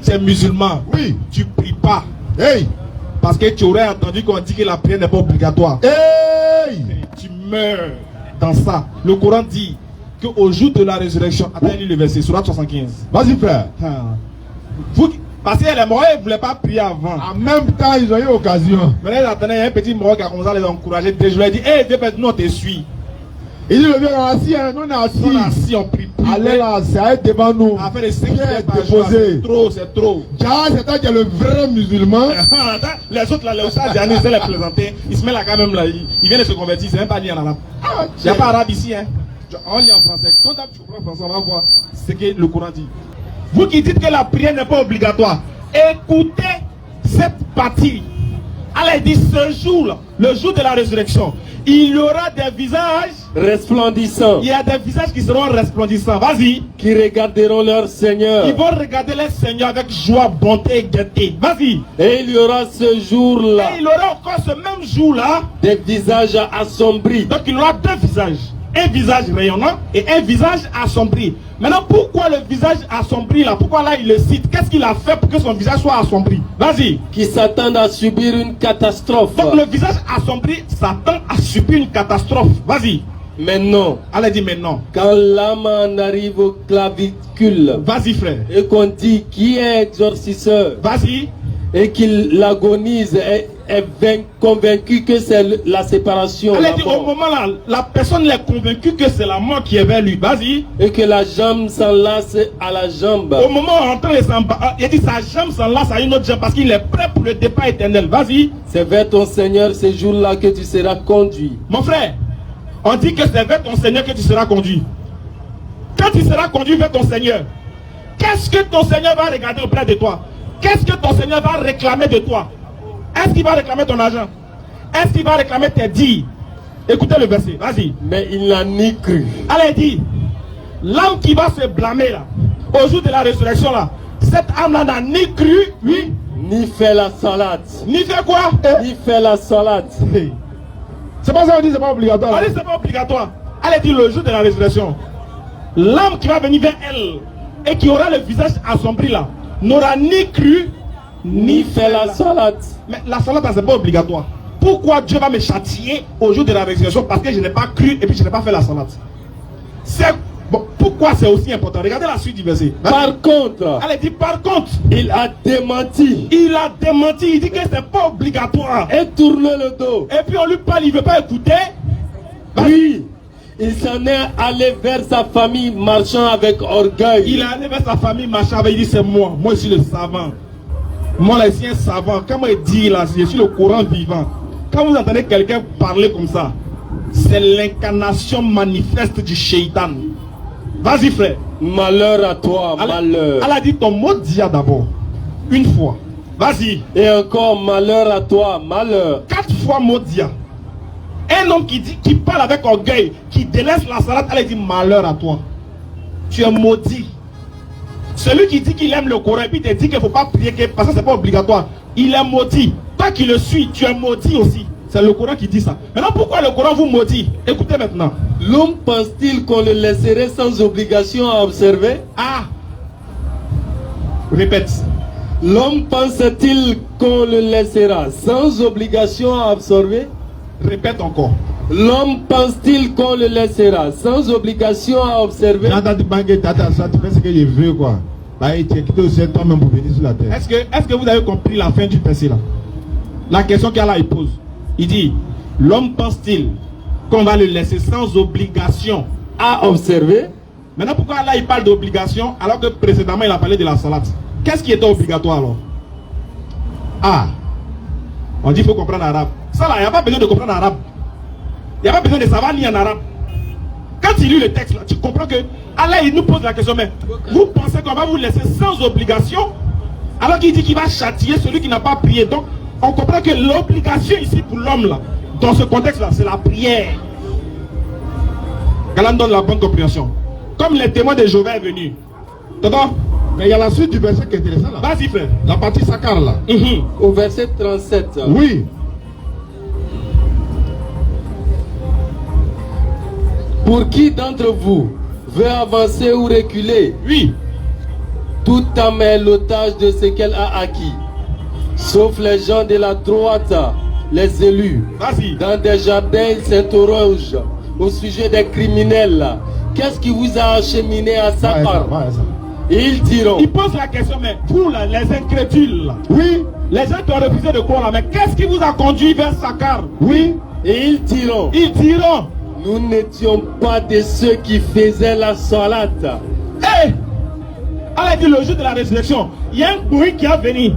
Si tu es musulman, Oui. tu pries pas. Hey. Parce que tu aurais entendu qu'on dit que la prière n'est pas obligatoire. Hey. Tu meurs dans ça. Le Coran dit qu'au jour de la résurrection, attends, lis le verset, Sourate 75. Vas-y, frère. Vous, parce que les morts ne voulaient pas prier avant. En même temps, ils ont eu occasion. Maintenant, il y a un petit mort qui a commencé à les encourager. Je lui ai dit, hé, nous on te suit. Il dit, le vieux, on est assis, hein, nous on est assis. On est assis, on prie. Allez là, c'est devant nous. À faire les 5 prières par jour, déposé. c'est trop, c'est trop. C'est toi qui es le vrai musulman. Les autres là, les Oustaz Diané, c'est les présenter. Ils se mettent là quand même là, ils viennent de se convertir, c'est même pas lié en arabe. Il n'y a pas arabe ici, hein. On lit en français. Quand tu comprends français, on va voir ce que le Coran dit. Vous qui dites que la prière n'est pas obligatoire, écoutez cette partie. Allah dit ce jour-là, le jour de la résurrection, il y aura des visages resplendissants. Il y a des visages qui seront resplendissants. Vas-y. Qui regarderont leur Seigneur. Ils vont regarder leur Seigneur avec joie, bonté et gaieté. Vas-y. Et il y aura ce jour-là. Et il y aura encore ce même jour-là des visages assombris. Donc il y aura deux visages. Un visage rayonnant et un visage assombri. Maintenant, pourquoi le visage assombri là? Pourquoi là il le cite? Qu'est-ce qu'il a fait pour que son visage soit assombri? Vas-y. Qui s'attendent à subir une catastrophe. Donc le visage assombri s'attend à subir une catastrophe. Vas-y. Maintenant. Allez, dis maintenant. Quand l'âme en arrive au clavicule. Vas-y, frère. Et qu'on dit qui est exorcisseur. Vas-y. Et qu'il agonise est convaincu que c'est la séparation. Elle dit au moment là, la personne est convaincue que c'est la mort qui est vers lui. Vas-y. Et que la jambe s'enlace à la jambe. Au moment où on entend les il dit sa jambe s'enlace à une autre jambe parce qu'il est prêt pour le départ éternel. Vas-y. C'est vers ton Seigneur ce jour-là que tu seras conduit. Mon frère, on dit que c'est vers ton Seigneur que tu seras conduit. Quand tu seras conduit vers ton Seigneur, qu'est-ce que ton Seigneur va regarder auprès de toi? Qu'est-ce que ton Seigneur va réclamer de toi? Est-ce qu'il va réclamer ton argent? Est-ce qu'il va réclamer tes dires? Écoutez le verset, vas-y. Mais il n'a ni cru. Allez, dit, l'âme qui va se blâmer là, au jour de la résurrection là, cette âme-là n'a ni cru, oui, ni fait la salade. Ni fait quoi? Ni fait la salade. C'est pas ça qu'on dit, c'est pas obligatoire. On dit c'est pas obligatoire. Allez, dit le jour de la résurrection, l'âme qui va venir vers elle et qui aura le visage assombri là, n'aura ni cru, ni fait la salade. Mais la salade, c'est pas obligatoire. Pourquoi Dieu va me châtier au jour de la résurrection? Parce que je n'ai pas cru et puis je n'ai pas fait la salade. C'est bon, pourquoi c'est aussi important? Regardez la suite du verset. Par contre, allez, dit par contre, il a démenti. Il a démenti, il dit que c'est pas obligatoire. Et tourne le dos. Et puis on lui parle, il veut pas écouter. Oui. Il s'en est allé vers sa famille marchant avec orgueil. Il est allé vers sa famille marchant avec, il dit c'est moi je suis le savant. Moi là, je suis un savant. Quand moi je dis là, je suis le courant vivant. Quand vous entendez quelqu'un parler comme ça, c'est l'incarnation manifeste du shaitan. Vas-y frère. Malheur à toi, malheur. Elle a dit ton mot dia d'abord. Une fois. Vas-y. Et encore malheur à toi, malheur. 4 fois mot dia. Un homme qui parle avec orgueil, qui délaisse la salade, elle dit malheur à toi. Tu es maudit. Celui qui dit qu'il aime le Coran et puis te dit qu'il ne faut pas prier parce que ce n'est pas obligatoire, il est maudit. Toi qui le suis, tu es maudit aussi. C'est le Coran qui dit ça. Maintenant, pourquoi le Coran vous maudit? Écoutez maintenant. L'homme pense-t-il qu'on le laisserait sans obligation à observer? Ah. Répète. L'homme pense-t-il qu'on le laissera sans obligation à observer? Répète encore. L'homme pense-t-il qu'on le laissera sans obligation à observer? Tu fais ce que je veux quoi. Tu es quitté au ciel toi-même pour venir sur la terre. Est-ce que vous avez compris la fin du verset là? La question qu'Allah il pose. Il dit, l'homme pense-t-il qu'on va le laisser sans obligation à observer? Maintenant pourquoi Allah il parle d'obligation alors que précédemment il a parlé de la salade? Qu'est-ce qui était obligatoire alors? Ah, on dit qu'il faut comprendre l'arabe. Ça là, il n'y a pas besoin de comprendre l'arabe. Il n'y a pas besoin de savoir ni en arabe. Quand tu lis le texte là, tu comprends que Allah il nous pose la question, mais vous pensez qu'on va vous laisser sans obligation alors qu'il dit qu'il va châtier celui qui n'a pas prié? Donc on comprend que l'obligation ici pour l'homme là, dans ce contexte là, c'est la prière. Qu'Allah donne la bonne compréhension. Comme les témoins de Jéhovah est venu. T'entends? Mais il y a la suite du verset qui est intéressant là. Vas-y frère. La partie Sakar là. Au verset 37. Oui. Pour qui d'entre vous veut avancer ou reculer? Oui. Tout homme est l'otage de ce qu'elle a acquis, sauf les gens de la droite, les élus. Vas-y. Dans des jardins, ils s'interrogent au sujet des criminels. Qu'est-ce qui vous a acheminé à Sakar? Et ils diront. Ils posent la question, mais vous, là, les incrédules, là, Oui, les gens qui ont refusé de croire, là, mais qu'est-ce qui vous a conduit vers Sakar? oui. Et ils diront. Ils diront, Nous n'étions pas de ceux qui faisaient la salate. hé, Allah dit le jour de la résurrection, il y a un bruit qui va venir.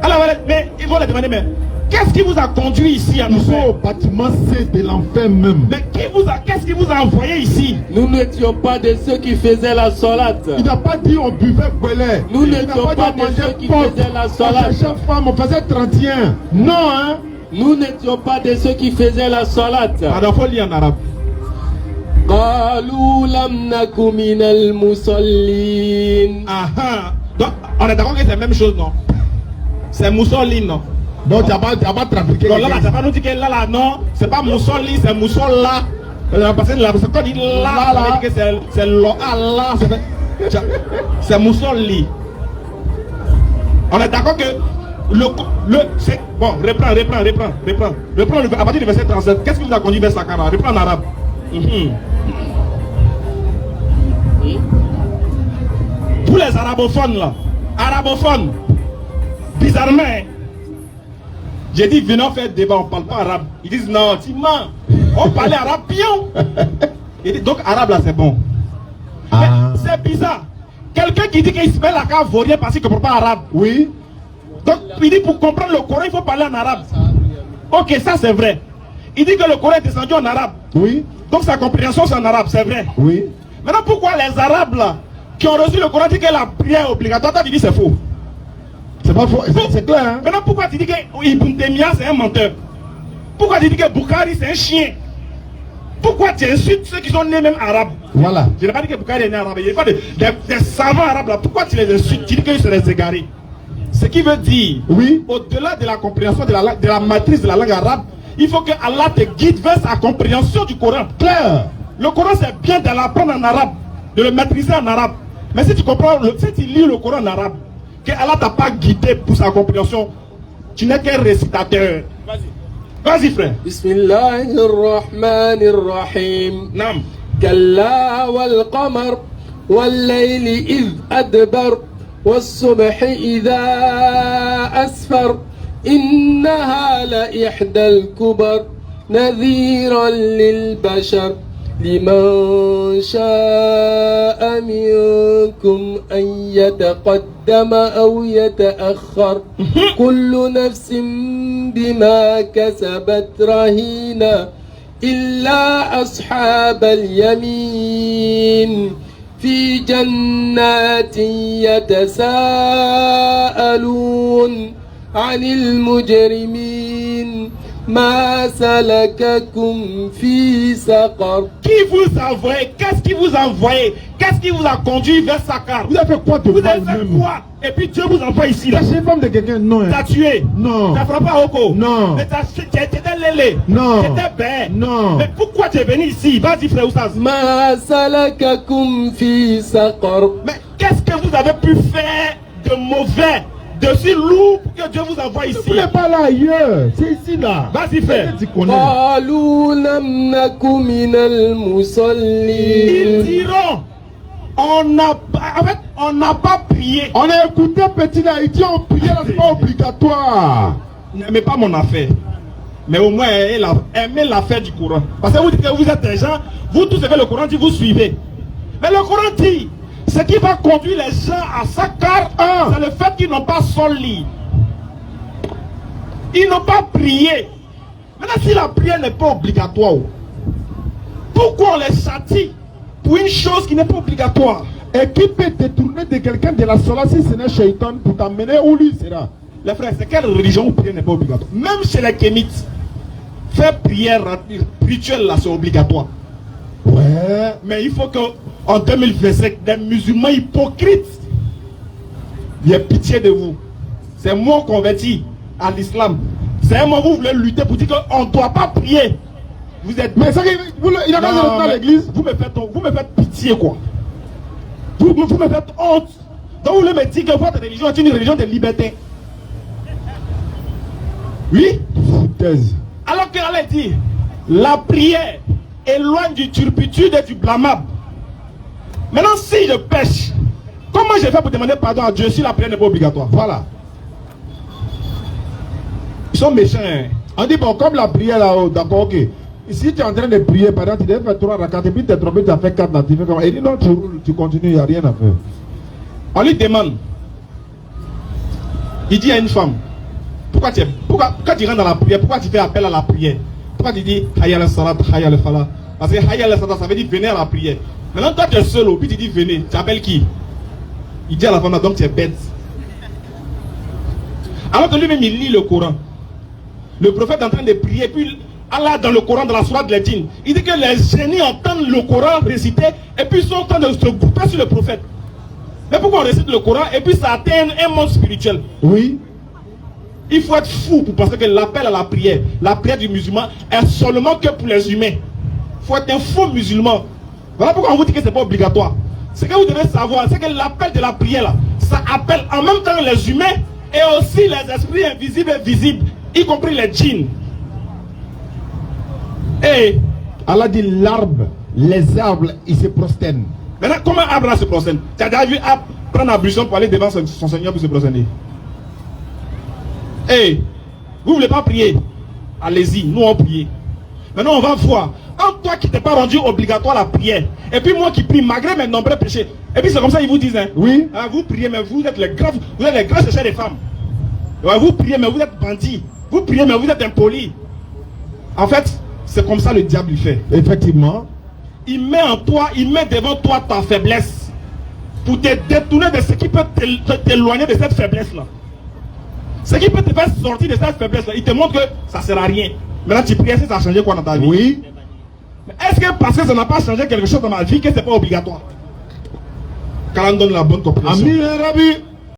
Alors, mais ils vont les demander, mais qu'est-ce qui vous a conduit ici à nous Nous sommes faire? au bâtiment C de l'enfer même. Mais qu'est-ce qui vous a envoyé ici? Nous n'étions pas de ceux qui faisaient la salate. Il n'a pas dit on buvait belé. Nous Il n'a n'étions pas pas dit de on mangeait ceux qui porc. faisaient la On salade. cherchait femme, on faisait 31. Non, hein. Nous n'étions pas de ceux qui faisaient la salate. Pardon, faut lire en arabe. قالوا لم نك من المصلين. Ah ah. Donc, on est d'accord que c'est la même chose, non? C'est Moussolini, non? Donc tu n'as pas trafiqué. Donc là, ça va nous dire que là, non, c'est pas Moussolini, c'est Moussola. Parce que la personne dit là, ça veut dire que c'est Allah. C'est Moussolini. On est d'accord que c'est bon, reprends à partir du verset 37. Qu'est-ce qui vous a conduit vers Sakara? Reprends en arabe. Pour les arabophones là, bizarrement, j'ai dit venons faire débat, on parle pas arabe. Ils disent non, tu mens, on parlait arabe pion. Donc arabe là c'est bon. Mais c'est bizarre. Quelqu'un qui dit qu'il se met la cave vaurien parce qu'il ne comprend pas arabe. Oui. Donc il dit pour comprendre le Coran il faut parler en arabe. Ok, ça c'est vrai. Il dit que le Coran est descendu en arabe. Oui. Donc sa compréhension c'est en arabe, c'est vrai. Oui. Maintenant pourquoi les arabes là qui ont reçu le Coran disent que la prière est obligatoire, toi tu dis c'est faux. C'est pas faux, c'est clair, hein. Maintenant pourquoi tu dis que Ibn Taymiyyah c'est un menteur? Pourquoi tu dis que Bukhari c'est un chien? Pourquoi tu insultes ceux qui sont nés même arabes? Voilà. Je n'ai pas dit que Bukhari est né arabe, il n'y a pas des savants arabes là, pourquoi tu les insultes? Tu dis qu'ils sont des égarés. Ce qui veut dire, oui, au-delà de la compréhension de la matrice de la langue arabe, il faut que Allah te guide vers sa compréhension du Coran. Clair. Le Coran c'est bien de l'apprendre en arabe, de le maîtriser en arabe. Mais si tu comprends, si tu lis le Coran en arabe, que Allah t'a pas guidé pour sa compréhension, tu n'es qu'un récitateur. Vas-y frère. Bismillahirrahmanirrahim. Nam. كلا والقمر والليل إذ أدبر والصبح إذا أسفر إنها لإحدى الكبر نذيرا للبشر لمن شاء منكم أن يتقدم أو يتأخر كل نفس بما كسبت رهينة إلا أصحاب اليمين في جنات يتساءلون عن المجرمين ما سلككم في سقر. Qui vous a envoyé? Qu'est-ce qui vous a envoyé? Qu'est-ce qui vous a conduit vers Sakar? Vous avez fait quoi de Vous avez mal fait même? quoi? Et puis Dieu vous envoie ici là. T'as chez femme de quelqu'un? Non. Hein. T'as tué? Non. T'as frappé à Oko? Non. Mais t'étais lélé? Non. T'étais bête? Non. Mais pourquoi tu es venu ici? Vas-y frère Oussaz. ما سلككم في سقر. Mais qu'est-ce que vous avez pu faire de mauvais, de si lourd pour que Dieu vous envoie ici? Vous n'êtes pas là ailleurs. C'est ici là. Vas-y frère. Tu connais. قالوا لم نك من Ils المصلين. diront, on n'a pas prié. On a écouté petit là, il dit on priait là, c'est pas obligatoire. N'aimez pas mon affaire. Mais au moins aimez l'affaire du Coran. Parce que vous dites que vous êtes des gens, vous tous avez le Coran dit, vous suivez. Mais le Coran dit, ce qui va conduire les gens à Sakar, c'est le fait qu'ils n'ont pas soli. Ils n'ont pas prié. Maintenant, si la prière n'est pas obligatoire, pourquoi on les châtie pour une chose qui n'est pas obligatoire? Et qui peut détourner de quelqu'un de la sola si ce n'est Shaitan pour t'amener où lui sera? Les frères, c'est quelle religion où prière n'est pas obligatoire? Même chez les Kémites, faire prière rituelle là, c'est obligatoire. Ouais. Mais il faut que en 2025, des musulmans hypocrites, il y ait pitié de vous. C'est moi converti à l'islam. C'est un moment où vous voulez lutter pour dire qu'on ne doit pas prier. Vous êtes. Mais ça, il a pas de à l'église. Vous me faites pitié quoi. Vous me faites honte. Donc vous voulez me dire que votre religion est une religion de liberté? Oui? Foutaise. Alors qu'Allah dit, la prière éloigne du turpitude et du blâmable. Maintenant, si je pêche, comment je fais pour demander pardon à Dieu si la prière n'est pas obligatoire? Voilà. Ils sont méchants. Hein. On dit, bon, comme la prière là-haut, d'accord, ok. Si tu es en train de prier, par exemple, tu devais faire 3 rakats, et puis tu es trompé, tu as fait 4 là, tu fais comment? Il dit, non, tu continues, il n'y a rien à faire. On lui demande. Il dit à une femme, pourquoi tu rentres dans la prière? Pourquoi tu fais appel à la prière? Pourquoi tu dis Hayya al-salat, Hayya al-falah? Parce que Hayya al-salat, ça veut dire venez à la prière. Maintenant, toi tu es seul, puis tu dis venez. Tu appelles qui? Il dit à la femme, donc tu es bête. Alors que lui-même il lit le Coran. Le prophète est en train de prier, puis Allah dans le Coran, dans la sourate de l'Edine, il dit que les génies entendent le Coran réciter et puis ils sont en train de se grouper sur le prophète. Mais pourquoi on récite le Coran et puis ça atteint un monde spirituel? Oui. Il faut être fou pour penser que l'appel à la prière du musulman est seulement que pour les humains. Il faut être un faux musulman. Voilà pourquoi on vous dit que ce n'est pas obligatoire. Ce que vous devez savoir, c'est que l'appel de la prière, là, ça appelle en même temps les humains et aussi les esprits invisibles et visibles, y compris les djinns. Et Allah dit l'arbre, les arbres, ils se prosternent. maintenant, comment Abraham se prosterne? Tu as déjà vu Abraham prendre l'ablution pour aller devant son Seigneur pour se prosterner? Hey, vous ne voulez pas prier? Allez-y, nous on prie. Maintenant on va voir. Entre toi qui t'es pas rendu obligatoire la prière, et puis moi qui prie malgré mes nombreux péchés, et puis c'est comme ça ils vous disent, hein, Oui. hein, vous priez mais vous êtes les grands chercheurs des femmes. Ouais, vous priez mais vous êtes bandits. Vous priez mais vous êtes impolis. En fait, c'est comme ça le diable il fait. Effectivement. Il met en toi, il met devant toi ta faiblesse pour te détourner de ce qui peut t'éloigner de cette faiblesse-là. Ce qui peut te faire sortir de cette faiblesse-là, il te montre que ça ne sert à rien. Maintenant, tu pries, est-ce que ça a changé quoi dans ta vie? Oui. Mais est-ce que parce que ça n'a pas changé quelque chose dans ma vie, que ce n'est pas obligatoire? Qu'Allah donne la bonne compréhension. Amin, Rabbi.